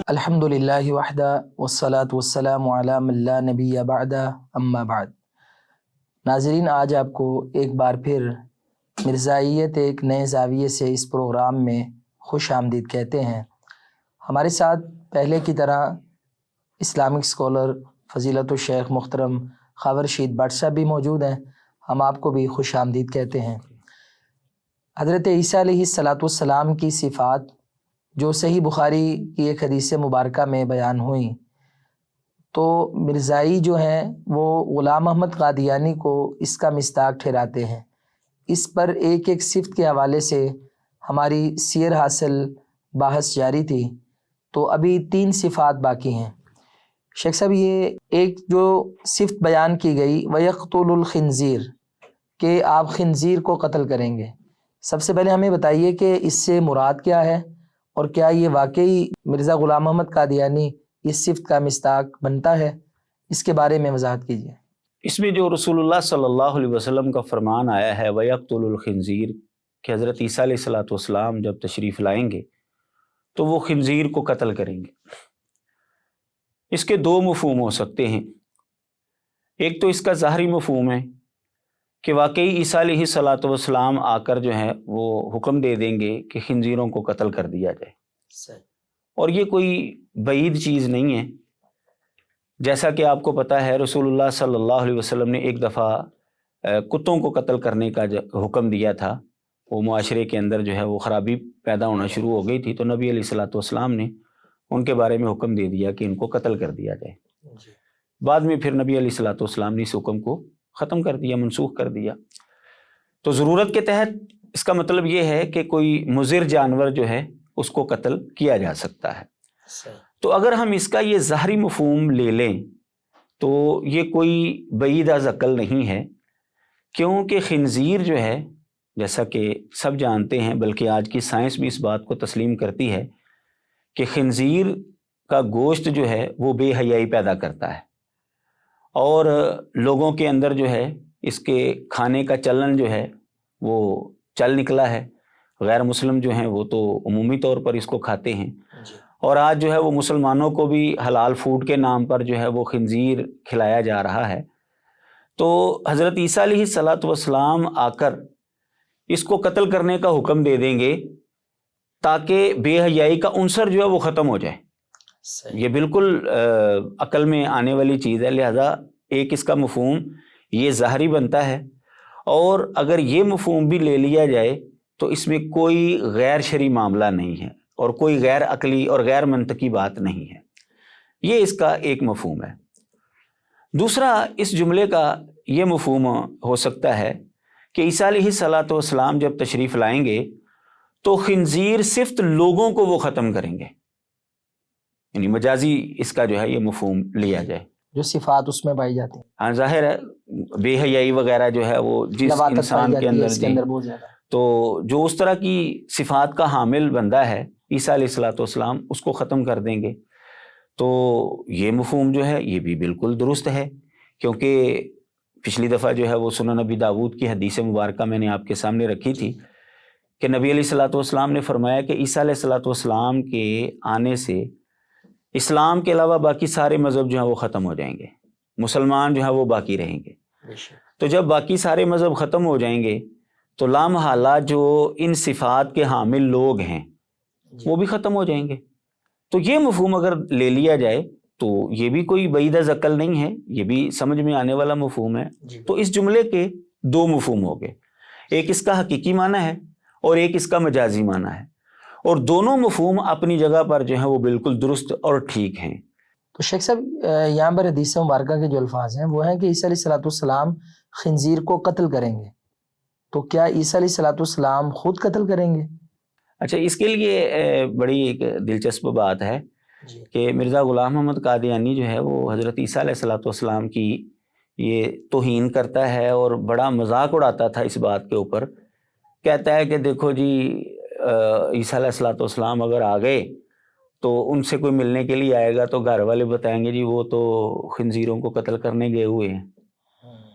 الحمدللہ وحدہ والصلاة والسلام علی من لا نبی بعدہ اما بعد۔ ناظرین، آج آپ کو ایک بار پھر مرزائیت ایک نئے زاویے سے اس پروگرام میں خوش آمدید کہتے ہیں۔ ہمارے ساتھ پہلے کی طرح اسلامک اسکالر فضیلت الشیخ محترم خاور رشید بٹ صاحب بھی موجود ہیں۔ ہم آپ کو بھی خوش آمدید کہتے ہیں۔ حضرت عیسیٰ علیہ السلام کی صفات جو صحیح بخاری کی ایک حدیث مبارکہ میں بیان ہوئیں، تو مرزائی جو ہیں وہ غلام احمد قادیانی کو اس کا مصداق ٹھہراتے ہیں۔ اس پر ایک ایک صفت کے حوالے سے ہماری سیر حاصل بحث جاری تھی، تو ابھی 3 صفات باقی ہیں۔ شیخ صاحب، یہ ایک جو صفت بیان کی گئی وَيَقْتُلُ الْخِنْزِيرَ، کہ آپ خنزیر کو قتل کریں گے، سب سے پہلے ہمیں بتائیے کہ اس سے مراد کیا ہے، اور کیا یہ واقعی مرزا غلام احمد قادیانی اس صفت کا مصداق بنتا ہے؟ اس کے بارے میں وضاحت کیجیے۔ اس میں جو رسول اللہ صلی اللہ علیہ وسلم کا فرمان آیا ہے وَيَقْتُلُ الْخِنْزِيرَ، کہ حضرت عیسیٰ علیہ السلام جب تشریف لائیں گے تو وہ خنزیر کو قتل کریں گے۔ اس کے 2 مفہوم ہو سکتے ہیں۔ ایک تو اس کا ظاہری مفہوم ہے کہ واقعی عیسیٰ علیہ السلام آ کر جو ہے وہ حکم دے دیں گے کہ خنزیروں کو قتل کر دیا جائے، اور یہ کوئی بعید چیز نہیں ہے۔ جیسا کہ آپ کو پتہ ہے رسول اللہ صلی اللہ علیہ وسلم نے ایک دفعہ کتوں کو قتل کرنے کا حکم دیا تھا۔ وہ معاشرے کے اندر جو ہے وہ خرابی پیدا ہونا شروع ہو گئی تھی، تو نبی علیہ السلام نے ان کے بارے میں حکم دے دیا کہ ان کو قتل کر دیا جائے۔ بعد میں پھر نبی علیہ السلام نے اس حکم کو ختم کر دیا، منسوخ کر دیا۔ تو ضرورت کے تحت اس کا مطلب یہ ہے کہ کوئی مضر جانور جو ہے اس کو قتل کیا جا سکتا ہے۔ تو اگر ہم اس کا یہ ظاہری مفہوم لے لیں تو یہ کوئی بعید از عقل نہیں ہے، کیونکہ خنزیر جو ہے، جیسا کہ سب جانتے ہیں، بلکہ آج کی سائنس بھی اس بات کو تسلیم کرتی ہے کہ خنزیر کا گوشت جو ہے وہ بے حیائی پیدا کرتا ہے، اور لوگوں کے اندر جو ہے اس کے کھانے کا چلن جو ہے وہ چل نکلا ہے۔ غیر مسلم جو ہیں وہ تو عمومی طور پر اس کو کھاتے ہیں، اور آج جو ہے وہ مسلمانوں کو بھی حلال فوڈ کے نام پر جو ہے وہ خنزیر کھلایا جا رہا ہے۔ تو حضرت عیسیٰ علیہ السلام آ کر اس کو قتل کرنے کا حکم دے دیں گے تاکہ بے حیائی کا عنصر جو ہے وہ ختم ہو جائے۔ یہ بالکل عقل میں آنے والی چیز ہے، لہذا ایک اس کا مفہوم یہ ظاہری بنتا ہے، اور اگر یہ مفہوم بھی لے لیا جائے تو اس میں کوئی غیر شرعی معاملہ نہیں ہے، اور کوئی غیر عقلی اور غیر منطقی بات نہیں ہے۔ یہ اس کا ایک مفہوم ہے۔ دوسرا، اس جملے کا یہ مفہوم ہو سکتا ہے کہ عیسیٰ علیہ السلام جب تشریف لائیں گے تو خنزیر صرف لوگوں کو وہ ختم کریں گے، یعنی مجازی اس کا جو ہے یہ مفہوم لیا جائے، جو صفات اس میں پائی جاتی ہیں۔ ہاں، ظاہر ہے بے حیائی وغیرہ جو ہے وہ جس انسان کے اندر بہت زیادہ، تو جو اس طرح کی صفات کا حامل بندہ ہے عیسیٰ علیہ السلام اس کو ختم کر دیں گے۔ تو یہ مفہوم جو ہے یہ بھی بالکل درست ہے، کیونکہ پچھلی دفعہ جو ہے وہ سنن نبی داود کی حدیث مبارکہ میں نے آپ کے سامنے رکھی تھی کہ نبی علیہ السلام نے فرمایا کہ عیسیٰ علیہ السلام کے آنے سے اسلام کے علاوہ باقی سارے مذہب جو ہیں وہ ختم ہو جائیں گے، مسلمان جو ہیں وہ باقی رہیں گے۔ تو جب باقی سارے مذہب ختم ہو جائیں گے تو لامحالہ جو ان صفات کے حامل لوگ ہیں وہ بھی ختم ہو جائیں گے۔ تو یہ مفہوم اگر لے لیا جائے تو یہ بھی کوئی بعید از عقل نہیں ہے، یہ بھی سمجھ میں آنے والا مفہوم ہے۔ تو اس جملے کے 2 مفہوم ہو گئے، ایک اس کا حقیقی معنی ہے اور ایک اس کا مجازی معنی ہے، اور دونوں مفہوم اپنی جگہ پر جو ہیں وہ بالکل درست اور ٹھیک ہیں۔ تو شیخ صاحب، یہاں پر حدیث مبارکہ کے جو الفاظ ہیں وہ ہیں کہ عیسیٰ علیہ السلام خنزیر کو قتل کریں گے، تو کیا عیسیٰ علیہ السلام خود قتل کریں گے؟ اچھا، اس کے لیے بڑی ایک دلچسپ بات ہے کہ مرزا غلام احمد قادیانی جو ہے وہ حضرت عیسیٰ علیہ السلام کی یہ توہین کرتا ہے اور بڑا مذاق اڑاتا تھا اس بات کے اوپر۔ کہتا ہے کہ دیکھو جی، عیسیٰ علیہ السلام اگر آ گئے تو ان سے کوئی ملنے کے لیے آئے گا تو گھر والے بتائیں گے جی وہ تو خنزیروں کو قتل کرنے گئے ہوئے ہیں،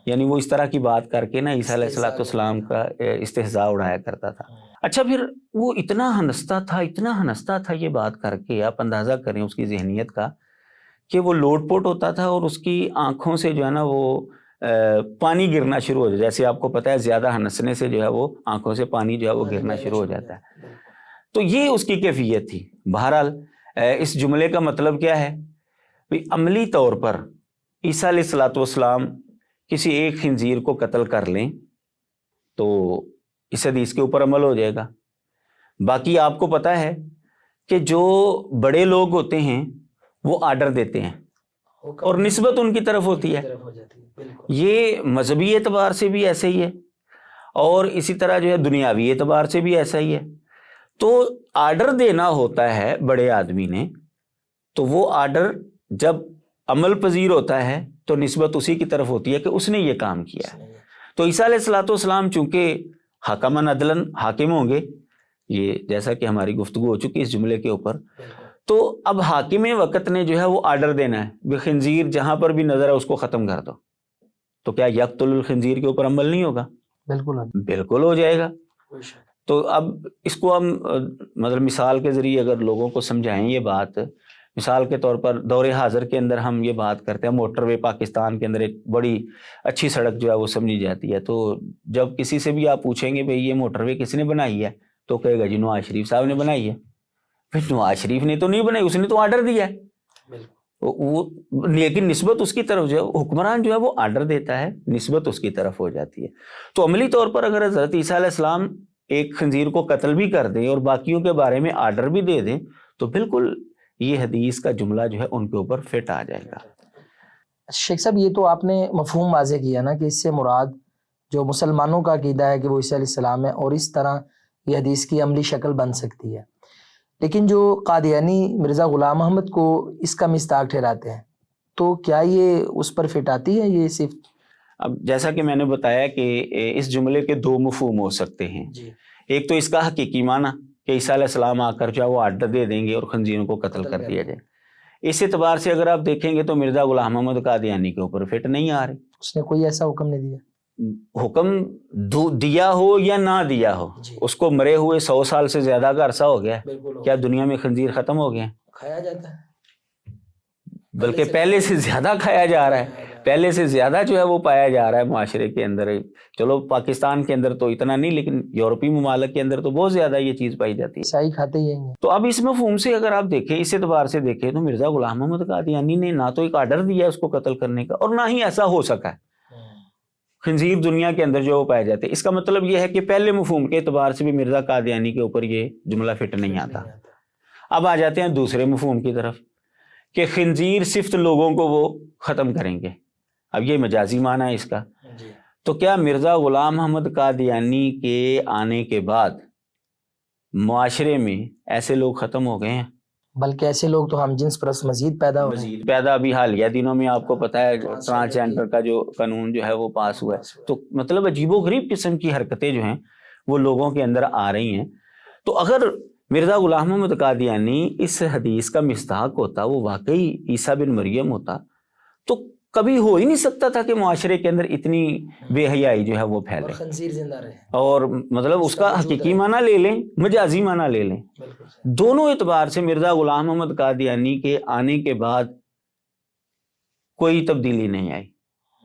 یعنی وہ اس طرح کی بات کر کے نا عیسیٰ علیہ السلام کا استہزاء اڑایا کرتا تھا۔ اچھا پھر وہ اتنا ہنستا تھا یہ بات کر کے، آپ اندازہ کریں اس کی ذہنیت کا، کہ وہ لوٹ پوٹ ہوتا تھا اور اس کی آنکھوں سے جو ہے نا وہ پانی گرنا شروع ہو جاتا ہے. جیسے آپ کو پتہ ہے زیادہ ہنسنے سے جو ہے وہ آنکھوں سے پانی جو ہے وہ گرنا شروع ہو جاتا ہے. تو یہ اس کی کیفیت تھی. بہرحال اس جملے کا مطلب کیا ہے؟ عملی طور پر عیسیٰ علیہ الصلوۃ والسلام کسی ایک خنزیر کو قتل کر لیں تو اس حدیث کے اوپر عمل ہو جائے گا. باقی آپ کو پتہ ہے کہ جو بڑے لوگ ہوتے ہیں وہ آرڈر دیتے ہیں اور نسبت ان کی طرف ہوتی ہے. یہ مذہبی اعتبار سے بھی ایسے ہی ہے اور اسی طرح جو ہے دنیاوی اعتبار سے بھی ایسا ہی ہے. تو آرڈر دینا ہوتا ہے بڑے آدمی نے، تو وہ آرڈر جب عمل پذیر ہوتا ہے تو نسبت اسی کی طرف ہوتی ہے کہ اس نے یہ کام کیا ہے. تو عیسیٰ علیہ الصلوۃ والسلام چونکہ حکماً عدلاً حاکم ہوں گے، یہ جیسا کہ ہماری گفتگو ہو چکی اس جملے کے اوپر، تو اب حاکم وقت نے جو ہے وہ آرڈر دینا ہے کہ خنزیر جہاں پر بھی نظر ہے اس کو ختم کر دو. تو کیا یقتل الخنزیر کے اوپر عمل نہیں ہوگا؟ بالکل ہو جائے گا. تو اب اس کو ہم مطلب مثال کے ذریعے اگر لوگوں کو سمجھائیں یہ بات، مثال کے طور پر دور حاضر کے اندر ہم یہ بات کرتے ہیں، موٹر وے پاکستان کے اندر ایک بڑی اچھی سڑک جو ہے وہ سمجھی جاتی ہے. تو جب کسی سے بھی آپ پوچھیں گے بھئی یہ موٹر وے کس نے بنائی ہے، تو کہے گا جی نواز شریف صاحب نے بنائی ہے. پھر نواز شریف نے تو نہیں بنائی، اس نے تو آرڈر دیا ہے. وہ لیکن نسبت اس کی طرف جو ہے حکمران جو ہے وہ آرڈر دیتا ہے، نسبت اس کی طرف ہو جاتی ہے. تو عملی طور پر اگر حضرت عیسیٰ علیہ السلام ایک خنزیر کو قتل بھی کر دیں اور باقیوں کے بارے میں آرڈر بھی دے دیں تو بالکل یہ حدیث کا جملہ جو ہے ان کے اوپر فٹ آ جائے گا. شیخ صاحب یہ تو آپ نے مفہوم واضح کیا نا کہ اس سے مراد جو مسلمانوں کا عقیدہ ہے کہ وہ عیسیٰ علیہ السلام ہے اور اس طرح یہ حدیث کی عملی شکل بن سکتی ہے. لیکن جو قادیانی مرزا غلام احمد کو اس کا مصداق ٹھہراتے ہیں تو کیا یہ اس پر فٹ آتی ہے؟ یہ صرف اب جیسا کہ میں نے بتایا کہ اس جملے کے دو مفہوم ہو سکتے ہیں. ایک تو اس کا حقیقی معنی کہ عیسیٰ علیہ السلام آ کر جو وہ آرڈر دے دیں گے اور خنزیروں کو قتل کر دیا جائے. اس اعتبار سے اگر آپ دیکھیں گے تو مرزا غلام احمد قادیانی کے اوپر فٹ نہیں آ رہی. اس نے کوئی ایسا حکم نہیں دیا. حکم دیا ہو یا نہ دیا ہو، اس کو مرے ہوئے 100 سال سے زیادہ کا عرصہ ہو گیا. کیا دنیا میں خنزیر ختم ہو گئے؟ کھایا جاتا ہے، بلکہ پہلے سے زیادہ کھایا جا رہا ہے، پہلے سے زیادہ جو ہے وہ پایا جا رہا ہے معاشرے کے اندر. چلو پاکستان کے اندر تو اتنا نہیں، لیکن یورپی ممالک کے اندر تو بہت زیادہ یہ چیز پائی جاتی ہے. عیسائی کھاتے ہی ہیں. تو اب اس مفہوم سے اگر آپ دیکھیں، اس اعتبار سے دیکھیں تو مرزا غلام محمد قادیانی نے نہ تو ایک آرڈر دیا اس کو قتل کرنے کا اور نہ ہی ایسا ہو سکا ہے. خنزیر دنیا کے اندر جو وہ پائے جاتے ہیں. اس کا مطلب یہ ہے کہ پہلے مفہوم کے اعتبار سے بھی مرزا قادیانی کے اوپر یہ جملہ فٹ نہیں آتا. اب آ جاتے ہیں دوسرے مفہوم کی طرف کہ خنزیر صرف لوگوں کو وہ ختم کریں گے. اب یہ مجازی معنی ہے اس کا. تو کیا مرزا غلام احمد قادیانی کے آنے کے بعد معاشرے میں ایسے لوگ ختم ہو گئے ہیں؟ بلکہ ایسے لوگ تو ہم جنس پرست مزید پیدا ہو رہے ہیں. ابھی حالیہ دنوں میں آپ کو پتہ ہے ٹرانسجینڈر کا جو قانون جو ہے وہ پاس ہوا ہے. تو مطلب عجیب و غریب قسم کی حرکتیں جو ہیں وہ لوگوں کے اندر آ رہی ہیں. تو اگر مرزا غلام محمد قادیانی اس حدیث کا مصداق ہوتا، وہ واقعی عیسیٰ بن مریم ہوتا، تو کبھی ہو ہی نہیں سکتا تھا کہ معاشرے کے اندر اتنی بے حیائی جو ہے وہ پھیلے خنزیر زندہ رہے. اور مطلب اس کا حقیقی معنی لے لیں، مجازی معنی لے لیں. دونوں اعتبار سے مرزا غلام محمد قادیانی کے آنے کے بعد کوئی تبدیلی نہیں آئی.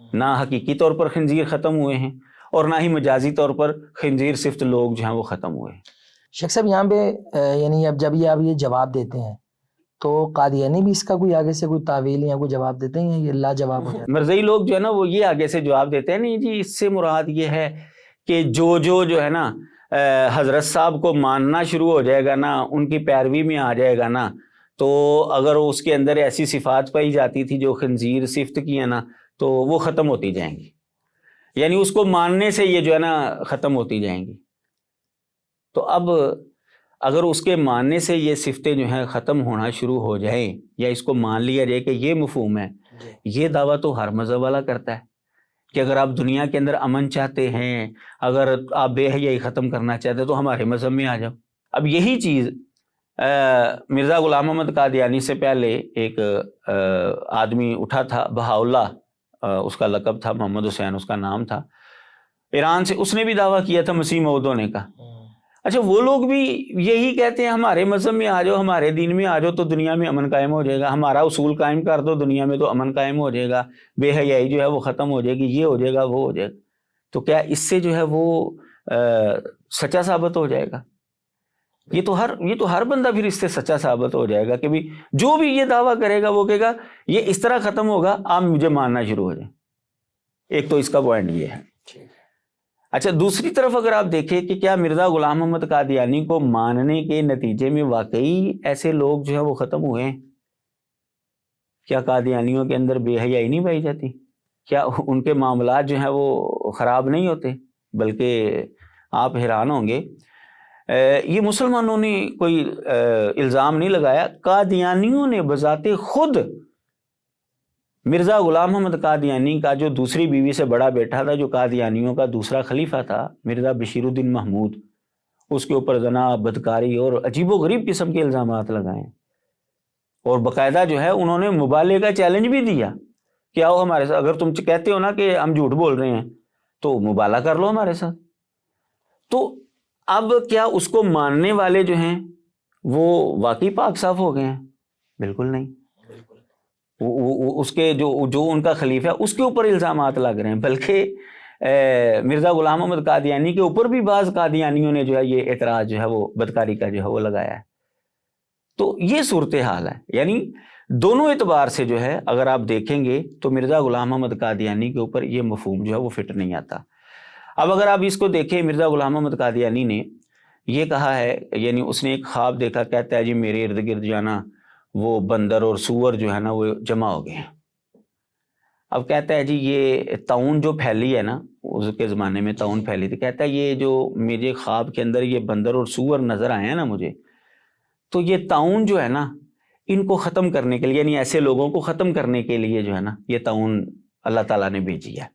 نہ حقیقی طور پر خنزیر ختم ہوئے ہیں اور نہ ہی مجازی طور پر خنزیر صرف لوگ جو ہیں وہ ختم ہوئے ہیں. شیخ صاحب یہاں پہ یعنی اب جب آپ یہ جواب دیتے ہیں تو قادیانی بھی اس کا کوئی آگے سے کوئی تعویل یا کوئی جواب دیتے ہیں، یہ لا جواب ہو جاتا ہے؟ مرزائی لوگ جو ہے نا وہ یہ آگے سے جواب دیتے ہیں، نہیں جی اس سے مراد یہ ہے کہ جو ہے نا حضرت صاحب کو ماننا شروع ہو جائے گا نا، ان کی پیروی میں آ جائے گا نا، تو اگر اس کے اندر ایسی صفات پائی جاتی تھی جو خنزیر صفت کی ہے نا، تو وہ ختم ہوتی جائیں گی. یعنی اس کو ماننے سے یہ جو ہے نا ختم ہوتی جائیں گی. تو اب اگر اس کے ماننے سے یہ صفتیں جو ہیں ختم ہونا شروع ہو جائیں یا اس کو مان لیا جائے کہ یہ مفہوم ہے، یہ دعویٰ تو ہر مذہب والا کرتا ہے کہ اگر آپ دنیا کے اندر امن چاہتے ہیں، اگر آپ بے حیائی ختم کرنا چاہتے ہیں تو ہمارے مذہب میں آ جاؤ. اب یہی چیز مرزا غلام محمد قادیانی سے پہلے ایک آدمی اٹھا تھا، بہاءاللہ اس کا لقب تھا، محمد حسین اس کا نام تھا، ایران سے. اس نے بھی دعویٰ کیا تھا مسیح موعود ہونے کا. اچھا وہ لوگ بھی یہی کہتے ہیں ہمارے مذہب میں آ جاؤ، ہمارے دین میں آ جاؤ تو دنیا میں امن قائم ہو جائے گا، ہمارا اصول قائم کر دو دنیا میں تو امن قائم ہو جائے گا، بے حیائی جو ہے وہ ختم ہو جائے گی، یہ ہو جائے گا وہ ہو جائے گا. تو کیا اس سے جو ہے وہ سچا ثابت ہو جائے گا؟ یہ تو ہر بندہ پھر اس سے سچا ثابت ہو جائے گا کہ بھی جو بھی یہ دعویٰ کرے گا وہ کہے گا یہ اس طرح ختم ہوگا، آپ مجھے ماننا شروع ہو جائیں. ایک تو اس کا پوائنٹ یہ ہے. اچھا دوسری طرف اگر آپ دیکھیں کہ کیا مرزا غلام محمد قادیانی کو ماننے کے نتیجے میں واقعی ایسے لوگ جو ہے وہ ختم ہوئے ہیں؟ کیا قادیانیوں کے اندر بے حیائی نہیں پائی جاتی؟ کیا ان کے معاملات جو ہیں وہ خراب نہیں ہوتے؟ بلکہ آپ حیران ہوں گے، یہ مسلمانوں نے کوئی الزام نہیں لگایا، قادیانیوں نے بذات خود مرزا غلام محمد قادیانی کا جو دوسری بیوی سے بڑا بیٹا تھا، جو قادیانیوں کا دوسرا خلیفہ تھا، مرزا بشیر الدین محمود، اس کے اوپر زنا، بدکاری اور عجیب و غریب قسم کے الزامات لگائے، اور باقاعدہ جو ہے انہوں نے مبالغے کا چیلنج بھی دیا کہ آؤ ہمارے ساتھ، اگر تم کہتے ہو نا کہ ہم جھوٹ بول رہے ہیں تو مبالغہ کر لو ہمارے ساتھ. تو اب کیا اس کو ماننے والے جو ہیں وہ واقعی پاک صاف ہو گئے ہیں؟ بالکل نہیں. اس کے جو ان کا خلیفہ ہے اس کے اوپر الزامات لگ رہے ہیں، بلکہ مرزا غلام محمد قادیانی کے اوپر بھی بعض قادیانیوں نے جو ہے یہ اعتراض جو ہے وہ بدکاری کا جو ہے وہ لگایا ہے. تو یہ صورتحال ہے. یعنی دونوں اعتبار سے جو ہے اگر آپ دیکھیں گے تو مرزا غلام محمد قادیانی کے اوپر یہ مفہوم جو ہے وہ فٹ نہیں آتا. اب اگر آپ اس کو دیکھیں، مرزا غلام محمد قادیانی نے یہ کہا ہے، یعنی اس نے ایک خواب دیکھا، کہتا ہے جی میرے ارد گرد جانا وہ بندر اور سور جو ہے نا وہ جمع ہو گئے ہیں. اب کہتا ہے جی یہ طاعون جو پھیلی ہے نا، اس کے زمانے میں طاعون پھیلی تھی، کہتا ہے یہ جو میرے خواب کے اندر یہ بندر اور سور نظر آئے ہیں نا مجھے، تو یہ طاعون جو ہے نا ان کو ختم کرنے کے لیے، یعنی ایسے لوگوں کو ختم کرنے کے لیے جو ہے نا یہ طاعون اللہ تعالیٰ نے بھیجی ہے.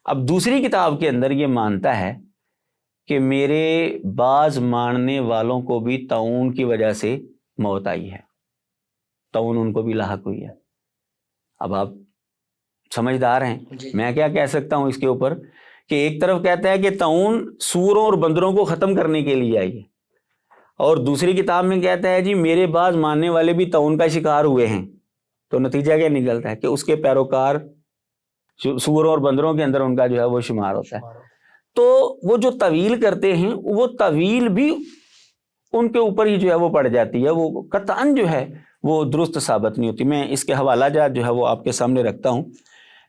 اب دوسری کتاب کے اندر یہ مانتا ہے کہ میرے بعض ماننے والوں کو بھی طاعون کی وجہ سے موت آئی ہے، طاعون ان کو بھی لاحق ہوئی ہے. اب آپ سمجھدار ہیں، میں کیا کہہ سکتا ہوں اس کے اوپر کہ ایک طرف کہتا ہے کہ طاعون سوروں اور بندروں کو ختم کرنے کے لیے آئی ہے، اور دوسری کتاب میں کہتا ہے جی میرے بعض ماننے والے بھی طاعون کا شکار ہوئے ہیں. تو نتیجہ کیا نکلتا ہے کہ اس کے پیروکار سوروں اور بندروں کے اندر ان کا جو ہے وہ شمار ہوتا ہے. تو وہ جو طویل کرتے ہیں وہ طویل بھی ان کے اوپر ہی جو ہے وہ پڑ جاتی ہے، وہ قطعاً جو ہے وہ درست ثابت نہیں ہوتی. میں اس کے حوالہ جات جو ہے وہ آپ کے سامنے رکھتا ہوں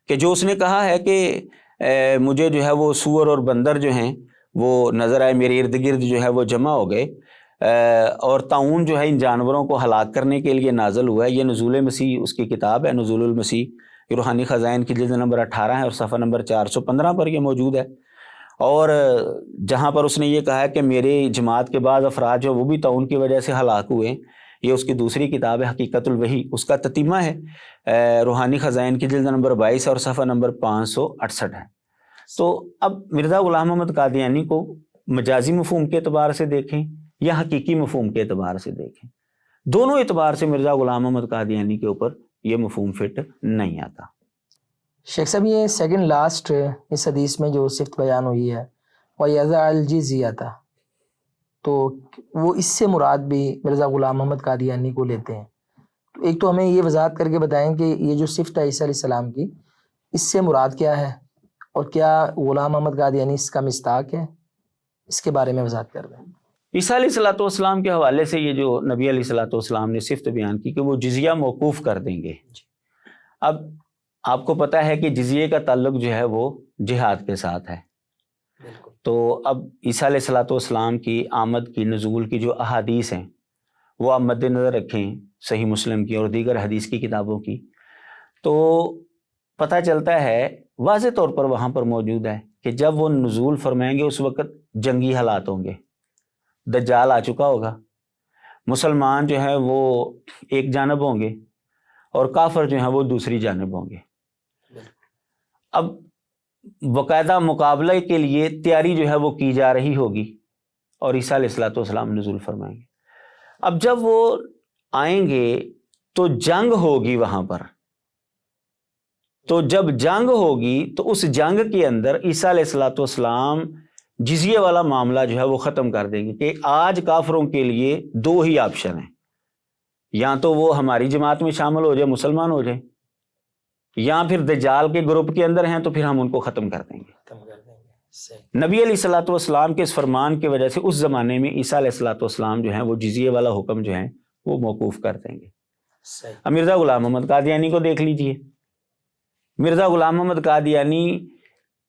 کہ جو اس نے کہا ہے کہ مجھے جو ہے وہ سور اور بندر جو ہیں وہ نظر آئے، میرے ارد گرد جو ہے وہ جمع ہو گئے، اور طاعون جو ہے ان جانوروں کو ہلاک کرنے کے لیے نازل ہوا ہے. یہ نزول مسیح اس کی کتاب ہے، نزول المسیح، روحانی خزائن کی جلد نمبر 18 ہے اور صفحہ نمبر 415 پر یہ موجود ہے. اور جہاں پر اس نے یہ کہا ہے کہ میرے جماعت کے بعض افراد جو وہ بھی طاعون کی وجہ سے ہلاک ہوئے، یہ اس کی دوسری کتاب ہے حقیقت الوحی، اس کا تتمہ ہے روحانی خزائن کی جلد نمبر 22 اور صفحہ نمبر 568 ہے. تو اب مرزا غلام محمد قادیانی کو مجازی مفہوم کے اعتبار سے دیکھیں یا حقیقی مفہوم کے اعتبار سے دیکھیں، دونوں اعتبار سے مرزا غلام محمد قادیانی کے اوپر یہ مفہوم فٹ نہیں آتا. شیخ صاحب یہ سیکنڈ لاسٹ اس حدیث میں جو صفت بیان ہوئی ہے وَيَضَعَ الْجِزْيَةَ، تو وہ اس سے مراد بھی مرزا غلام محمد قادیانی کو لیتے ہیں. ایک تو ہمیں یہ وضاحت کر کے بتائیں کہ یہ جو صفت ہے عیسیٰ علیہ السلام کی، اس سے مراد کیا ہے، اور کیا غلام محمد قادیانی اس کا مصداق ہے، اس کے بارے میں وضاحت کر دیں. عیسیٰ علیہ السلام کے حوالے سے یہ جو نبی علیہ السلام نے صفت بیان کی کہ وہ جزیہ موقوف کر دیں گے. اب آپ کو پتہ ہے کہ جزیے کا تعلق جو ہے وہ جہاد کے ساتھ ہے. تو اب عیسیٰ علیہ السلام کی آمد کی، نزول کی جو احادیث ہیں وہ آپ مد نظر رکھیں، صحیح مسلم کی اور دیگر حدیث کی کتابوں کی، تو پتہ چلتا ہے واضح طور پر وہاں پر موجود ہے کہ جب وہ نزول فرمائیں گے اس وقت جنگی حالات ہوں گے، دجال آ چکا ہوگا، مسلمان جو ہیں وہ ایک جانب ہوں گے اور کافر جو ہیں وہ دوسری جانب ہوں گے. اب باقاعدہ مقابلے کے لیے تیاری جو ہے وہ کی جا رہی ہوگی اور عیسیٰ علیہ السلام نزول فرمائیں گے. اب جب وہ آئیں گے تو جنگ ہوگی وہاں پر، تو جب جنگ ہوگی تو اس جنگ کے اندر عیسیٰ علیہ السلام جزیے والا معاملہ جو ہے وہ ختم کر دیں گے کہ آج کافروں کے لیے دو ہی آپشن ہیں، یا تو وہ ہماری جماعت میں شامل ہو جائے، مسلمان ہو جائے، یا پھر دجال کے گروپ کے اندر ہیں تو پھر ہم ان کو ختم کر دیں گے۔ نبی علیہ الصلوۃ والسلام کے اس فرمان کی وجہ سے اس زمانے میں عیسیٰ علیہ الصلوۃ والسلام جو ہیں وہ جزیے والا حکم جو ہے وہ موقوف کر دیں گے۔ اب مرزا غلام محمد قادیانی کو دیکھ لیجئے، مرزا غلام محمد قادیانی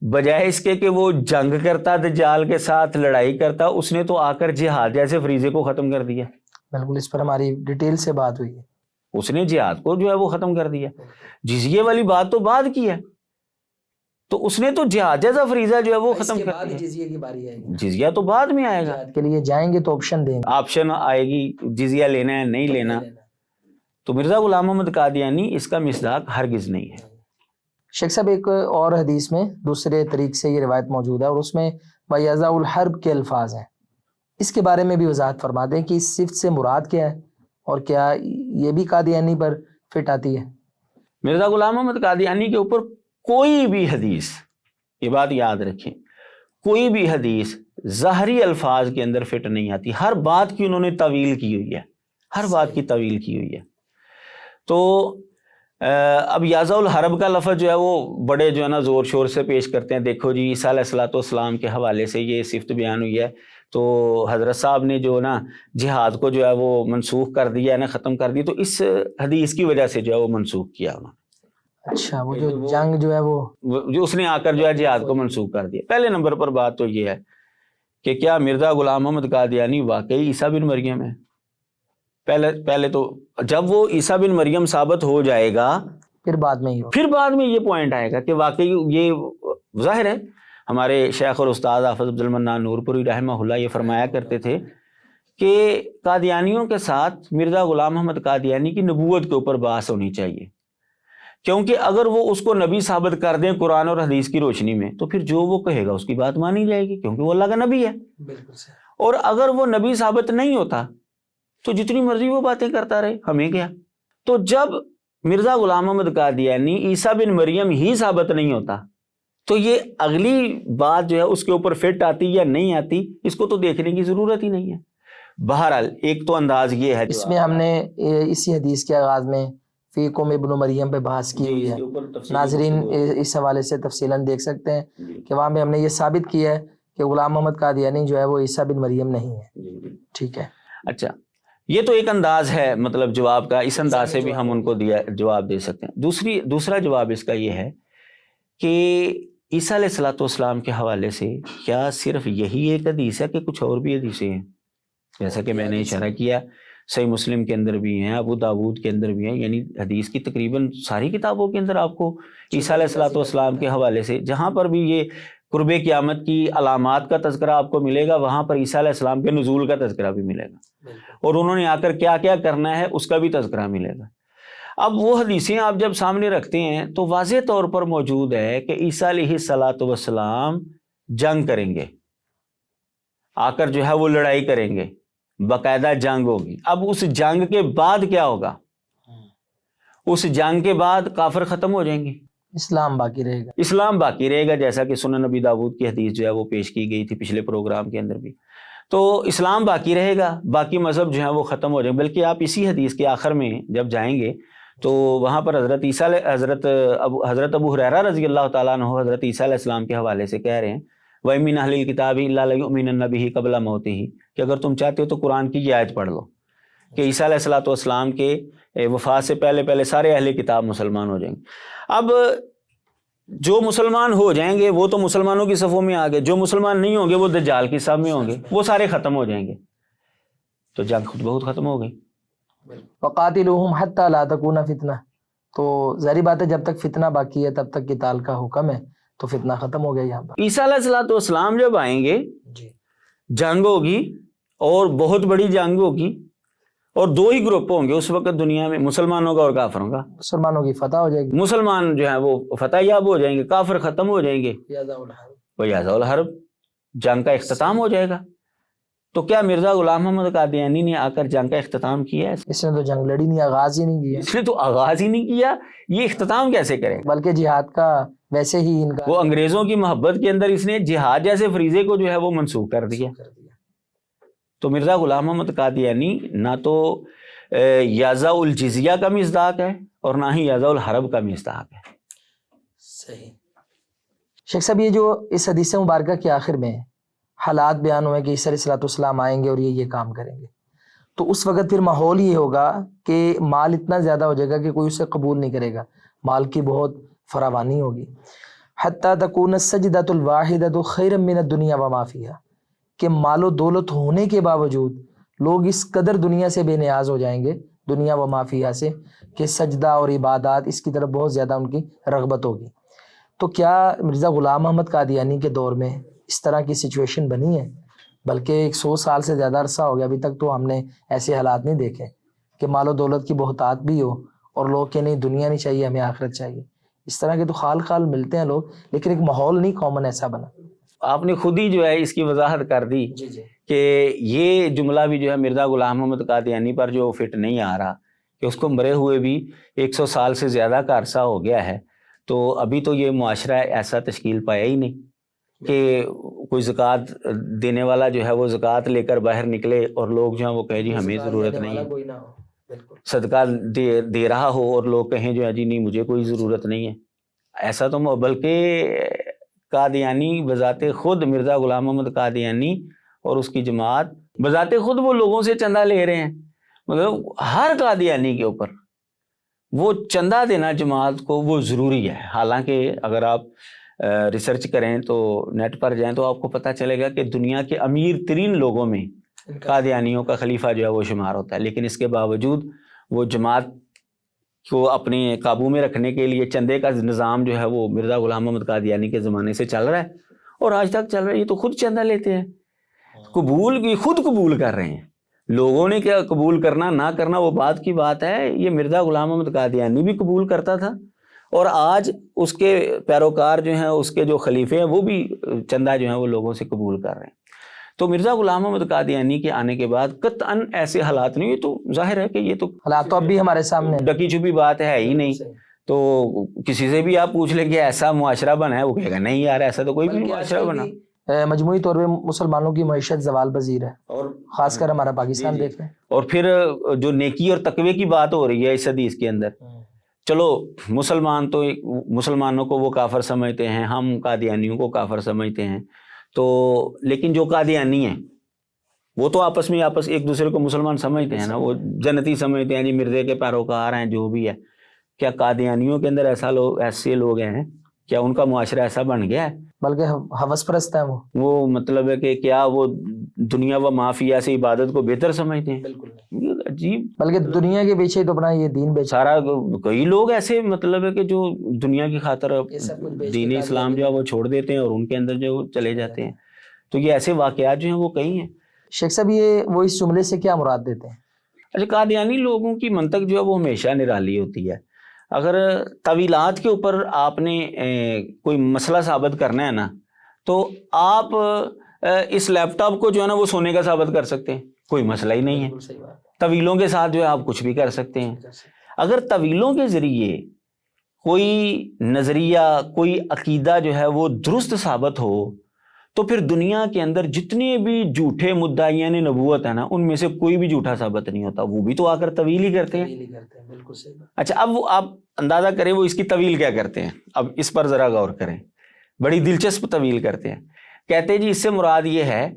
بجائے اس کے کہ وہ جنگ کرتا دجال کے ساتھ، لڑائی کرتا، اس نے تو آ کر جہاد جیسے فریضے کو ختم کر دیا۔ بالکل، اس پر ہماری ڈیٹیل سے بات ہوئی ہے۔ اس نے جہاد کو جو ہے وہ ختم کر دیا، جزیے والی بات تو بعد کی ہے، تو اس نے تو جہاد جیسا فریضہ جو ہے وہ ختم کر دیا۔ جزیے کی باری آئے گی، جزیہ تو بعد میں آئے گا، جہاد کے لیے جائیں گے تو آپشن دیں گے، آپشن آئے گی جزیہ لینا ہے نہیں لینا۔ تو مرزا غلام محمد قادیانی اس کا مصداق ہرگز نہیں ہے۔ شیخ صاحب ایک اور حدیث میں دوسرے طریق سے یہ روایت موجود ہے اور اس میں وَيَضَعُ الْحَرْبِ کے الفاظ ہیں، اس کے بارے میں بھی وضاحت فرما دیں کہ اس صفت سے مراد کیا ہے اور کیا یہ بھی قادیانی پر فٹ آتی ہے؟ مرزا غلام محمد قادیانی کے اوپر کوئی بھی حدیث، یہ بات یاد رکھیں، کوئی بھی حدیث ظاہری الفاظ کے اندر فٹ نہیں آتی، ہر بات کی انہوں نے تعویل کی ہوئی ہے، ہر بات کی تعویل کی ہوئی ہے۔ تو اب یازع الحرب کا لفظ جو ہے وہ بڑے جو ہے نا زور شور سے پیش کرتے ہیں، دیکھو جی عیسیٰ علیہ الصلوۃ والسلام کے حوالے سے یہ صفت بیان ہوئی ہے، تو حضرت صاحب نے جو نا جہاد کو جو ہے وہ منسوخ کر دیا ہے نا، ختم کر دی، تو اس حدیث کی وجہ سے جو ہے وہ منسوخ کیا انہوں نے۔ اچھا، وہ جو جنگ جو ہے وہ جو اس نے آ کر جو ہے جہاد کو منسوخ کر دیا۔ پہلے نمبر پر بات تو یہ ہے کہ کیا مرزا غلام محمد قادیانی واقعی عیسیٰ بن مریم ہے؟ پہلے تو جب وہ عیسیٰ بن مریم ثابت ہو جائے گا پھر بعد میں ہی ہو، پھر بعد میں یہ پوائنٹ آئے گا کہ واقعی یہ ظاہر ہے۔ ہمارے شیخ اور استاد حافظ عبد المنان نور پوری رحمہ اللہ یہ فرمایا کرتے تھے کہ قادیانیوں کے ساتھ مرزا غلام محمد قادیانی کی نبوت کے اوپر بحث ہونی چاہیے، کیونکہ اگر وہ اس کو نبی ثابت کر دیں قرآن اور حدیث کی روشنی میں تو پھر جو وہ کہے گا اس کی بات مانی جائے گی، کیونکہ وہ اللہ کا نبی ہے۔ بالکل صحیح۔ اور اگر وہ نبی ثابت نہیں ہوتا تو جتنی مرضی وہ باتیں کرتا رہے، ہمیں کیا۔ تو جب مرزا غلام محمد قادیانی عیسیٰ بن مریم ہی ثابت نہیں ہوتا تو یہ اگلی بات جو ہے اس کے اوپر فٹ آتی یا نہیں آتی، اس کو تو دیکھنے کی ضرورت ہی نہیں ہے۔ بہرحال ایک تو انداز یہ ہے، اس میں ہم نے اسی حدیث کے آغاز میں فیکم ابن مریم پہ بحث کی ہوئی ہے، ناظرین اس حوالے سے تفصیلاً دیکھ سکتے ہیں کہ وہاں پہ ہم نے یہ ثابت کیا ہے کہ غلام محمد قادیانی جو ہے وہ عیسیٰ بن مریم نہیں ہے۔ ٹھیک ہے، اچھا یہ تو ایک انداز ہے مطلب جواب کا، اس انداز سے بھی ہم ان کو جواب دے سکتے ہیں۔ دوسرا جواب اس کا یہ ہے کہ عیسیٰ علیہ الصلوۃ والسلام کے حوالے سے کیا صرف یہی ایک حدیث ہے کہ کچھ اور بھی حدیثیں ہیں؟ جیسا کہ میں نے اشارہ کیا صحیح مسلم کے اندر بھی ہیں، ابو داود کے اندر بھی ہیں، یعنی حدیث کی تقریباً ساری کتابوں کے اندر آپ کو عیسیٰ علیہ الصلوۃ والسلام کے حوالے سے جہاں پر بھی یہ قرب قیامت کی علامات کا تذکرہ آپ کو ملے گا، وہاں پر عیسیٰ علیہ السلام کے نزول کا تذکرہ بھی ملے گا، اور انہوں نے آ کر کیا کیا کرنا ہے اس کا بھی تذکرہ ملے گا۔ اب وہ حدیثیں آپ جب سامنے رکھتے ہیں تو واضح طور پر موجود ہے کہ عیسیٰ علیہ الصلوۃ والسلام جنگ کریں گے، آ کر جو ہے وہ لڑائی کریں گے، باقاعدہ جنگ ہوگی۔ اب اس جنگ کے بعد کیا ہوگا؟ اس جنگ کے بعد کافر ختم ہو جائیں گے، اسلام باقی رہے گا، اسلام باقی رہے گا، جیسا کہ سنن نبی داود کی حدیث جو ہے وہ پیش کی گئی تھی پچھلے پروگرام کے اندر بھی۔ تو اسلام باقی رہے گا، باقی مذہب جو ہے وہ ختم ہو جائیں گے۔ بلکہ آپ اسی حدیث کے آخر میں جب جائیں گے تو وہاں پر حضرت ابو ہریرہ رضی اللہ تعالیٰ عنہ حضرت عیسیٰ علیہ السلام کے حوالے سے کہہ رہے ہیں وَإِن مِّنْ أَهْلِ الْكِتَابِ إِلَّا لَيُؤْمِنَنَّ بِهِ قَبْلَ مَوْتِهِ، کہ اگر تم چاہتے ہو تو قرآن کی یہ آیت پڑھ لو کہ عیسیٰ علیہ الصلوۃ والسلام کے وفات سے پہلے سارے اہل کتاب مسلمان ہو جائیں گے۔ اب جو مسلمان ہو جائیں گے وہ تو مسلمانوں کی صفوں میں آ گئے، جو مسلمان نہیں ہوں گے وہ دجال کی صف میں ہوں گے، وہ سارے ختم ہو جائیں گے، تو جنگ خود بہت ختم ہو گئی۔ وَقَاتِلُوهُمْ حَتَّى لَا تَكُونَ فِتْنَةٌ، تو ظاہری بات ہے جب تک فتنہ باقی ہے تب تک قتال کا حکم ہے، تو فتنہ ختم ہو گیا یہاں پر۔ عیسیٰ علیہ الصلوۃ والسلام جب آئیں گے جنگ ہوگی، اور بہت بڑی جنگ ہوگی، اور دو ہی گروپ ہوں گے اس وقت دنیا میں، مسلمانوں کا اور کافروں کا۔ مسلمانوں کی فتح ہو جائے گی، مسلمان جو ہیں وہ فتح یاب ہو جائیں گے، کافر ختم ہو جائیں گے، وَيَضَعُ الْحَرْبَ، جنگ کا اختتام ہو جائے گا۔ تو کیا مرزا غلام محمد قادیانی نے آ کر جنگ کا اختتام کیا ہے؟ اس نے تو جنگ لڑی نہیں، آغاز ہی نہیں کیا، اس نے تو آغاز ہی نہیں کیا، یہ اختتام کیسے کرے گا؟ بلکہ جہاد کا ویسے ہی انکار وہ انگریزوں کی محبت کے اندر اس نے جہاد جیسے فریضے کو جو ہے وہ منسوخ کر دیا۔ تو مرزا غلام محمد قادیانی نہ تو یازا الجزیہ کا مصداق ہے اور نہ ہی یازا الحرب کا مصداق ہے۔ صحیح۔ شیخ صاحب، یہ جو اس حدیث مبارکہ کے آخر میں حالات بیان ہوئے کہ عیسیٰ علیہ السلام آئیں گے اور یہ کام کریں گے، تو اس وقت پھر ماحول یہ ہوگا کہ مال اتنا زیادہ ہو جائے گا کہ کوئی اسے قبول نہیں کرے گا، مال کی بہت فراوانی ہوگی۔ حتیٰ تکون السجدۃ الواحدۃ خیرا من الدنیا وما فیہا، کہ مال و دولت ہونے کے باوجود لوگ اس قدر دنیا سے بے نیاز ہو جائیں گے، دنیا وما فیہا سے، کہ سجدہ اور عبادات اس کی طرف بہت زیادہ ان کی رغبت ہوگی۔ تو کیا مرزا غلام محمد قادیانی کے دور میں اس طرح کی سچویشن بنی ہے؟ بلکہ 100 سال سے زیادہ عرصہ ہو گیا، ابھی تک تو ہم نے ایسے حالات نہیں دیکھے کہ مال و دولت کی بہتات بھی ہو اور لوگ کہ نہیں دنیا نہیں چاہیے، ہمیں آخرت چاہیے۔ اس طرح کے تو خال ملتے ہیں لوگ، لیکن ایک ماحول نہیں کامن ایسا بنا۔ آپ نے خود ہی جو ہے اس کی وضاحت کر دی کہ یہ جملہ بھی جو ہے مرزا غلام محمد قادیانی پر جو فٹ نہیں آ رہا، کہ اس کو مرے ہوئے بھی 100 سال سے زیادہ کا عرصہ ہو گیا ہے، تو ابھی تو یہ معاشرہ ایسا تشکیل پایا ہی نہیں کہ کوئی زکوٰۃ دینے والا جو ہے وہ زکوٰۃ لے کر باہر نکلے اور لوگ جو ہیں وہ کہیں جی ہمیں ضرورت نہیں ہے، صدقہ دے رہا ہو اور لوگ کہیں جو ہے جی نہیں مجھے کوئی ضرورت نہیں ہے۔ ایسا تو بلکہ قادیانی بذات خود، مرزا غلام محمد قادیانی اور اس کی جماعت بذات خود وہ لوگوں سے چندہ لے رہے ہیں، مطلب ہر قادیانی کے اوپر وہ چندہ دینا جماعت کو وہ ضروری ہے۔ حالانکہ اگر آپ ریسرچ کریں تو نیٹ پر جائیں تو آپ کو پتہ چلے گا کہ دنیا کے امیر ترین لوگوں میں قادیانیوں کا خلیفہ جو ہے وہ شمار ہوتا ہے، لیکن اس کے باوجود وہ جماعت کو اپنے قابو میں رکھنے کے لیے چندے کا نظام جو ہے وہ مرزا غلام محمد قادیانی کے زمانے سے چل رہا ہے اور آج تک چل رہا ہے۔ یہ تو خود چندہ لیتے ہیں، قبول بھی خود قبول کر رہے ہیں، لوگوں نے کیا قبول کرنا نہ کرنا وہ بات کی بات ہے۔ یہ مرزا غلام محمد قادیانی بھی قبول کرتا تھا اور آج اس کے پیروکار جو ہیں، اس کے جو خلیفے ہیں، وہ بھی چندہ جو ہیں وہ لوگوں سے قبول کر رہے ہیں۔ تو مرزا غلام محمد قادیانی کے آنے کے بعد قطعاً ایسے حالات نہیں، یہ تو ظاہر ہے کہ یہ تو حالات تو اب بھی ہمارے سامنے ڈکی چھپی بات ہے ہی نہیں۔ تو کسی سے بھی آپ پوچھ لیں کہ ایسا معاشرہ بنا ہے، وہ کہے گا نہیں یار ایسا تو کوئی بھی معاشرہ بنا۔ مجموعی طور پہ مسلمانوں کی معیشت زوال پذیر ہے، اور خاص کر ہمارا پاکستان دیکھ رہے ہیں۔ اور پھر جو نیکی اور تقوی کی بات ہو رہی ہے اس حدیث کے اندر، چلو مسلمان تو مسلمانوں کو وہ کافر سمجھتے ہیں، ہم قادیانیوں کو کافر سمجھتے ہیں، تو لیکن جو قادیانی ہیں وہ تو آپس میں ایک دوسرے کو مسلمان سمجھتے ہیں نا، وہ جنتی سمجھتے ہیں، جی مرزے کے پیروکار ہیں جو بھی ہے۔ کیا قادیانیوں کے اندر ایسے لوگ ہیں؟ کیا ان کا معاشرہ ایسا بن گیا ہے؟ بلکہ ہوس پرست ہے وہ مطلب ہے کہ کیا وہ دنیا و مافیا سے عبادت کو بہتر سمجھتے ہیں؟ بالکل عجیب، بلکہ دنیا کے پیچھے تو اپنا یہ دین بیچ سارا کئی لوگ ایسے مطلب ہے کہ جو دنیا کی خاطر دین اسلام جو ہے وہ چھوڑ دیتے ہیں اور ان کے اندر جو چلے جاتے ہیں۔ تو یہ ایسے واقعات جو ہیں وہ کئی ہیں۔ شیخ صاحب، یہ وہ اس جملے سے کیا مراد دیتے ہیں؟ اچھا، قادیانی لوگوں کی منطق جو ہے وہ ہمیشہ نرالی ہوتی ہے۔ اگر طویلات کے اوپر آپ نے کوئی مسئلہ ثابت کرنا ہے نا، تو آپ اس لیپ ٹاپ کو جو ہے نا وہ سونے کا ثابت کر سکتے ہیں، کوئی مسئلہ ہی نہیں ہے۔ طویلوں کے ساتھ جو ہے آپ کچھ بھی کر سکتے ہیں۔ اگر طویلوں کے ذریعے کوئی نظریہ، کوئی عقیدہ جو ہے وہ درست ثابت ہو، تو پھر دنیا کے اندر جتنے بھی جھوٹے مدعیان نبوت ہیں نا، ان میں سے کوئی بھی جھوٹا ثابت نہیں ہوتا، وہ بھی تو آ کر طویل ہی کرتے ہیں۔ بالکل صحیح۔ اچھا، اب وہ آپ اندازہ کریں وہ اس کی طویل کیا کرتے ہیں، اب اس پر ذرا غور کریں، بڑی دلچسپ طویل کرتے ہیں۔ کہتے ہیں جی اس سے مراد یہ ہے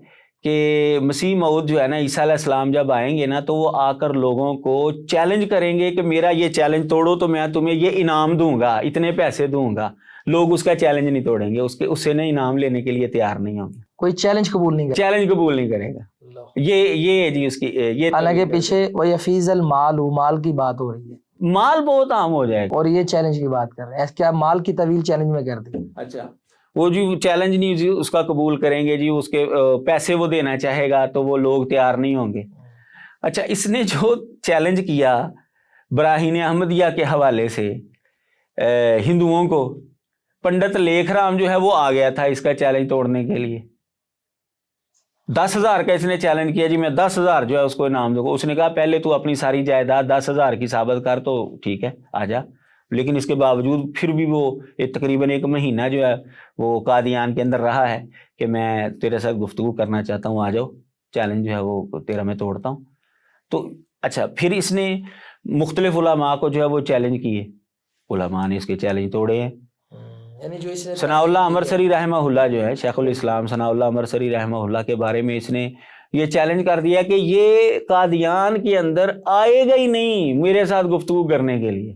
کہ مسیح موعود جو ہے نا، عیسیٰ علیہ السلام جب آئیں گے نا تو وہ آ کر لوگوں کو چیلنج کریں گے کہ میرا یہ چیلنج توڑو تو میں تمہیں یہ انعام دوں گا، اتنے پیسے دوں گا۔ لوگ اس کا چیلنج نہیں توڑیں گے، اس سے نہ انعام لینے کے لیے تیار نہیں ہوں گے، کوئی چیلنج قبول نہیں کرے، چیلنج قبول نہیں کرے گا۔ یہ جی اس کی یہ، حالانکہ پیچھے وہ یفیز المال، مال کی بات ہو رہی ہے، مال بہت عام ہو جائے گا، اور یہ چیلنج کی بات کر رہے ہیں۔ کیا مال کی طویل چیلنج میں کر دی؟ اچھا، وہ جی چیلنج نہیں جی اس کا قبول کریں گے، جی اس کے پیسے وہ دینا چاہے گا تو وہ لوگ تیار نہیں ہوں گے۔ اچھا، اس نے جو چیلنج کیا براہین احمدیہ کے حوالے سے ہندوؤں کو، پنڈت لیکھ رام جو ہے وہ آ گیا تھا اس کا چیلنج توڑنے کے لیے۔ 10,000 کا اس نے چیلنج کیا، جی میں 10,000 جو ہے اس کو انعام دوں گا۔ اس نے کہا پہلے تو اپنی ساری جائیداد 10,000 کی ثابت کر تو ٹھیک ہے آ جا، لیکن اس کے باوجود پھر بھی وہ تقریباً 1 مہینہ جو ہے وہ قادیان کے اندر رہا ہے کہ میں تیرے ساتھ گفتگو کرنا چاہتا ہوں، آ جاؤ، چیلنج جو ہے وہ تیرا میں توڑتا ہوں۔ تو اچھا، پھر اس نے مختلف علماء کو جو ہے وہ چیلنج کیے، علماء نے اس کے چیلنج توڑے ہیں۔ یعنی جو اس نے ثناء اللہ امرسری رحمہ اللہ جو ہے، شیخ الاسلام ثناء اللہ امرسری رحمہ اللہ کے بارے میں اس نے یہ چیلنج کر دیا کہ یہ قادیان کے اندر آئے گا ہی نہیں میرے ساتھ گفتگو کرنے کے لیے۔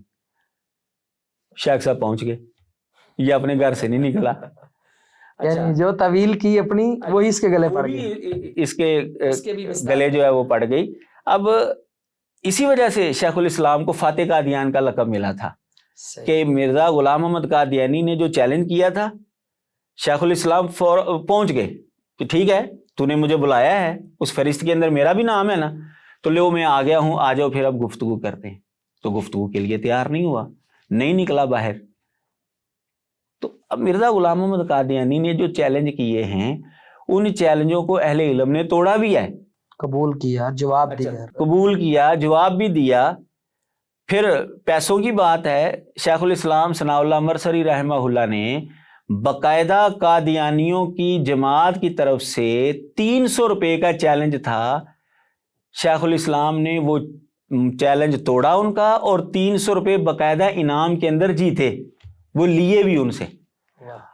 شیخ صاحب پہنچ گئے، یہ اپنے گھر سے نہیں نکلا۔ یعنی جو طویل کی اپنی وہی اس کے گلے پڑ گئی، اس کے گلے جو ہے وہ پڑ گئی۔ اب اسی وجہ سے شیخ الاسلام کو فاتح قادیان کا لقب ملا تھا کہ مرزا غلام محمد قادیانی نے جو چیلنج کیا تھا، شیخ الاسلام پہنچ گئے کہ ٹھیک ہے تو نے مجھے بلایا ہے، اس فہرست کے اندر میرا بھی نام ہے نا، تو لو میں آ گیا ہوں، آ جاؤ پھر اب گفتگو کرتے ہیں۔ تو گفتگو کے لیے تیار نہیں ہوا، نہیں نکلا باہر۔ تو اب مرزا غلام محمد قادیانی نے جو چیلنج کیے ہیں ان چیلنجوں کو اہل علم نے توڑا بھی ہے، قبول کیا، جواب دیا، قبول کیا، جواب بھی دیا۔ پھر پیسوں کی بات ہے، شیخ الاسلام ثناء اللہ امرسری رحمہ اللہ نے باقاعدہ قادیانیوں کی جماعت کی طرف سے 300 روپے کا چیلنج تھا، شیخ الاسلام نے وہ چیلنج توڑا ان کا، اور 300 روپے باقاعدہ انعام کے اندر جیتے، وہ لیے بھی ان سے۔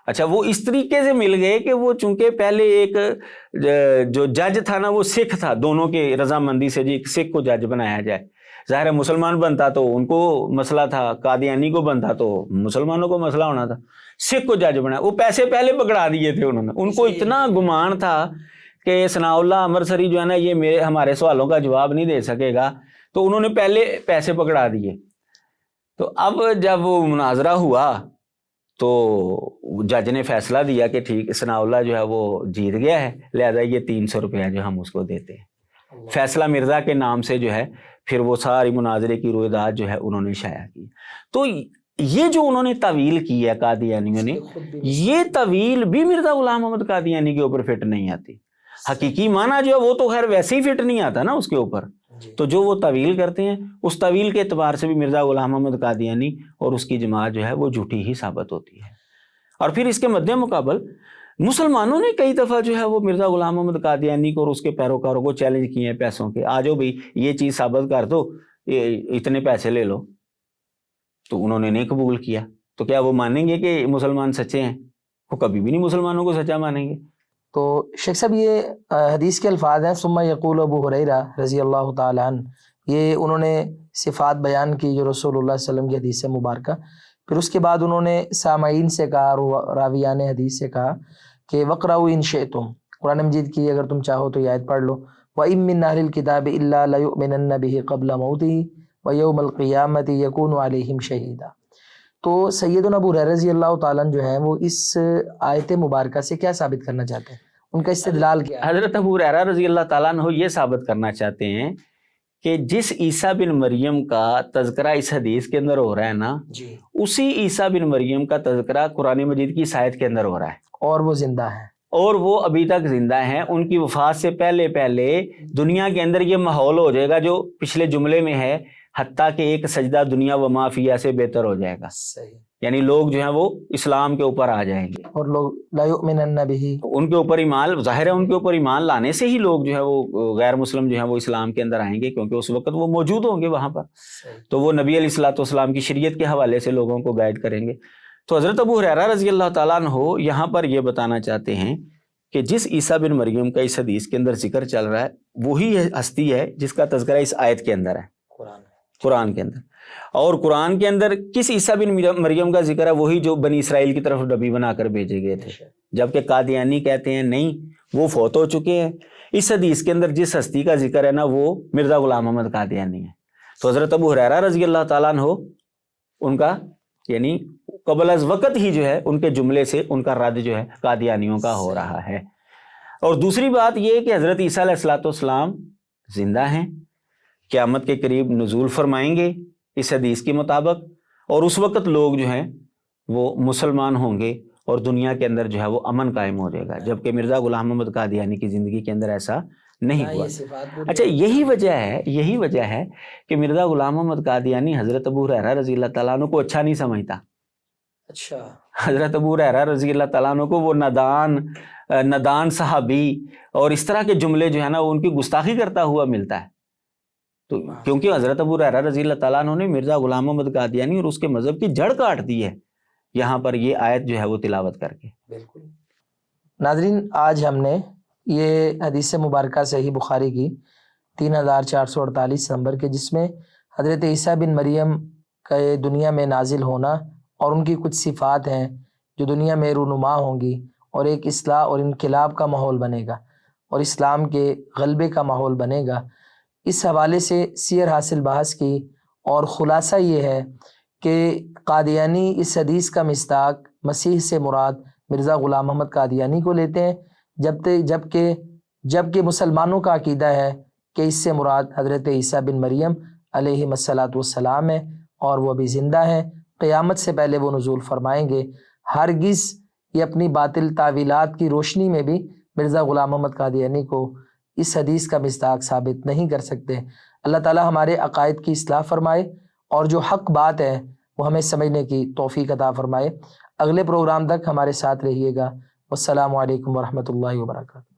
اچھا، وہ اس طریقے سے مل گئے کہ وہ چونکہ پہلے ایک جو جج تھا نا وہ سکھ تھا، دونوں کے رضامندی سے جی ایک سکھ کو جج بنایا جائے، ظاہر ہے مسلمان بنتا تو ان کو مسئلہ تھا، قادیانی کو بنتا تو مسلمانوں کو مسئلہ ہونا تھا، سکھ کو جج بنایا۔ وہ پیسے پہلے پکڑا دیے تھے انہوں نے، ان کو اتنا گمان تھا کہ ثناء اللہ امرسری جو ہے نا یہ ہمارے سوالوں کا جواب نہیں دے سکے گا، تو انہوں نے پہلے پیسے پکڑا دیے۔ تو اب جب وہ مناظرہ ہوا تو جج نے فیصلہ دیا کہ ٹھیک ثناء اللہ جو ہے وہ جیت گیا ہے، لہذا یہ 300 روپیہ جو ہم اس کو دیتے ہیں۔ فیصلہ مرزا کے نام سے جو ہے پھر وہ ساری مناظرے کی رویداد جو ہے انہوں نے شائع کی۔ تو یہ جو انہوں نے طویل کی ہے قادیانیوں نے، یہ طویل بھی مرزا غلام محمد قادیانی کے اوپر فٹ نہیں آتی۔ حقیقی معنی جو ہے وہ تو خیر ویسے ہی فٹ نہیں آتا نا اس کے اوپر، تو جو وہ طویل کرتے ہیں اس طویل کے اعتبار سے بھی مرزا غلام محمد قادیانی اور اس کی جماعت جو ہے وہ جھوٹی ہی ثابت ہوتی ہے۔ اور پھر اس کے مد مقابل مسلمانوں نے کئی دفعہ جو ہے وہ مرزا غلام محمد قادیانی کو اور اس کے پیروکاروں کو چیلنج کیے ہیں پیسوں کے، آ جاؤ بھائی یہ چیز ثابت کر دو، اتنے پیسے لے لو، تو انہوں نے نہیں قبول کیا۔ تو کیا وہ مانیں گے کہ مسلمان سچے ہیں؟ وہ کبھی بھی نہیں مسلمانوں کو سچا مانیں گے۔ تو شیخ صاحب یہ حدیث کے الفاظ ہیں، ثم یقول ابو ہریرہ رضی اللہ تعالیٰ عنہ، یہ انہوں نے صفات بیان کی جو رسول اللہ صلی اللہ علیہ وسلم کی حدیث مبارکہ، پھر اس کے بعد انہوں نے سامعین سے کہا، راویان حدیث سے کہا کہ وَقْرَؤْا إِن شِئْتُم، قرآن مجید کی اگر تم چاہو تو یہ آیت پڑھ لو، وَإِن مِّن أَهْلِ الْكِتَابِ إِلَّا لَيُؤْمِنَنَّ بِهِ قَبْلَ مَوْتِهِ وَيَوْمَ الْقِيَامَةِ يَكُونُ عَلَيْهِمْ شَهِيدًا۔ تو سیدنا ابو ہریرہ رضی اللہ تعالیٰ عنہ جو ہیں وہ اس آیت مبارکہ سے کیا ثابت کرنا چاہتے ہیں؟ ان کا استدلال کیا ہے؟ حضرت ابو ہریرہ رضی اللہ تعالیٰ عنہ یہ ثابت کرنا چاہتے ہیں کہ جس عیسیٰ بن مریم کا تذکرہ اس حدیث کے اندر ہو رہا ہے نا، اسی عیسیٰ بن مریم کا تذکرہ قرآن مجید کی اس آیت کے اندر ہو رہا ہے، اور وہ زندہ ہیں، اور وہ ابھی تک زندہ ہیں۔ ان کی وفات سے پہلے دنیا کے اندر یہ ماحول ہو جائے گا جو پچھلے جملے میں ہے، حتیٰ کہ ایک سجدہ دنیا و ما فیہا سے بہتر ہو جائے گا، یعنی لوگ جو ہیں وہ اسلام کے اوپر آ جائیں گے، اور لوگ لا یؤمنن بہ، ان کے اوپر ایمان، ظاہر ہے ان کے اوپر ایمان لانے سے ہی لوگ جو ہے وہ غیر مسلم جو ہیں وہ اسلام کے اندر آئیں گے، کیونکہ اس وقت وہ موجود ہوں گے وہاں پر، تو وہ نبی علیہ الصلوۃ والسلام کی شریعت کے حوالے سے لوگوں کو گائیڈ کریں گے۔ تو حضرت ابو ہریرہ رضی اللہ تعالیٰ عنہ یہاں پر یہ بتانا چاہتے ہیں کہ جس عیسیٰ بن مریم کا اس حدیث کے اندر ذکر چل رہا ہے وہی ہستی ہے جس کا تذکرہ اس آیت کے اندر ہے، قرآن کے اندر۔ اور قرآن کے اندر کس عیسیٰ بن مریم کا ذکر ہے؟ وہی جو بنی اسرائیل کی طرف نبی بنا کر بھیجے گئے تھے، جبکہ قادیانی کہتے ہیں نہیں وہ فوت ہو چکے ہیں۔ اس حدیث کے اندر جس ہستی کا ذکر ہے نا وہ مرزا غلام محمد قادیانی ہے۔ تو حضرت ابو ہریرہ رضی اللہ تعالیٰ عنہ ان کا یعنی قبل از وقت ہی جو ہے ان کے جملے سے ان کا رد جو ہے قادیانیوں کا ہو رہا ہے۔ اور دوسری بات یہ کہ حضرت عیسیٰ علیہ الصلوۃ والسلام زندہ ہیں، قیامت کے قریب نزول فرمائیں گے اس حدیث کے مطابق، اور اس وقت لوگ جو ہیں وہ مسلمان ہوں گے اور دنیا کے اندر جو ہے وہ امن قائم ہو جائے گا، جبکہ مرزا غلام محمد قادیانی کی زندگی کے اندر ایسا نہیں ہوا۔ اچھا یہی وجہ ہے کہ مرزا غلام محمد قادیانی حضرت ابو ہریرہ رضی اللہ تعالیٰ عنہ کو اچھا نہیں سمجھتا۔ اچھا، حضرت ابو ہریرہ رضی اللہ تعالیٰ عنہ کو وہ ندان صحابی اور اس طرح کے جملے جو ہے نا وہ ان کی گستاخی کرتا ہوا ملتا ہے، تو کیونکہ حضرت ابو ہریرہ رضی اللہ تعالیٰ عنہ نے مرزا غلام محمد قادیانی اور اس کے مذہب کی جڑ کاٹ دی ہے یہاں پر یہ آیت جو ہے وہ تلاوت کر کے۔ بالکل۔ ناظرین، آج ہم نے یہ حدیث مبارکہ صحیح بخاری کی 3448 نمبر کے، جس میں حضرت عیسیٰ بن مریم کا یہ دنیا میں نازل ہونا اور ان کی کچھ صفات ہیں جو دنیا میں رونما ہوں گی، اور ایک اصلاح اور انقلاب کا ماحول بنے گا اور اسلام کے غلبے کا ماحول بنے گا، اس حوالے سے سیر حاصل بحث کی، اور خلاصہ یہ ہے کہ قادیانی اس حدیث کا مصداق مسیح سے مراد مرزا غلام محمد قادیانی کو لیتے ہیں، جبکہ مسلمانوں کا عقیدہ ہے کہ اس سے مراد حضرت عیسیٰ بن مریم علیہ الصلاۃ والسلام ہے، اور وہ ابھی زندہ ہیں، قیامت سے پہلے وہ نزول فرمائیں گے۔ ہرگز یہ اپنی باطل تعویلات کی روشنی میں بھی مرزا غلام محمد قادیانی کو اس حدیث کا مصداق ثابت نہیں کر سکتے۔ اللہ تعالی ہمارے عقائد کی اصلاح فرمائے، اور جو حق بات ہے وہ ہمیں سمجھنے کی توفیق عطا فرمائے۔ اگلے پروگرام تک ہمارے ساتھ رہیے گا۔ والسلام علیکم ورحمۃ اللہ وبرکاتہ۔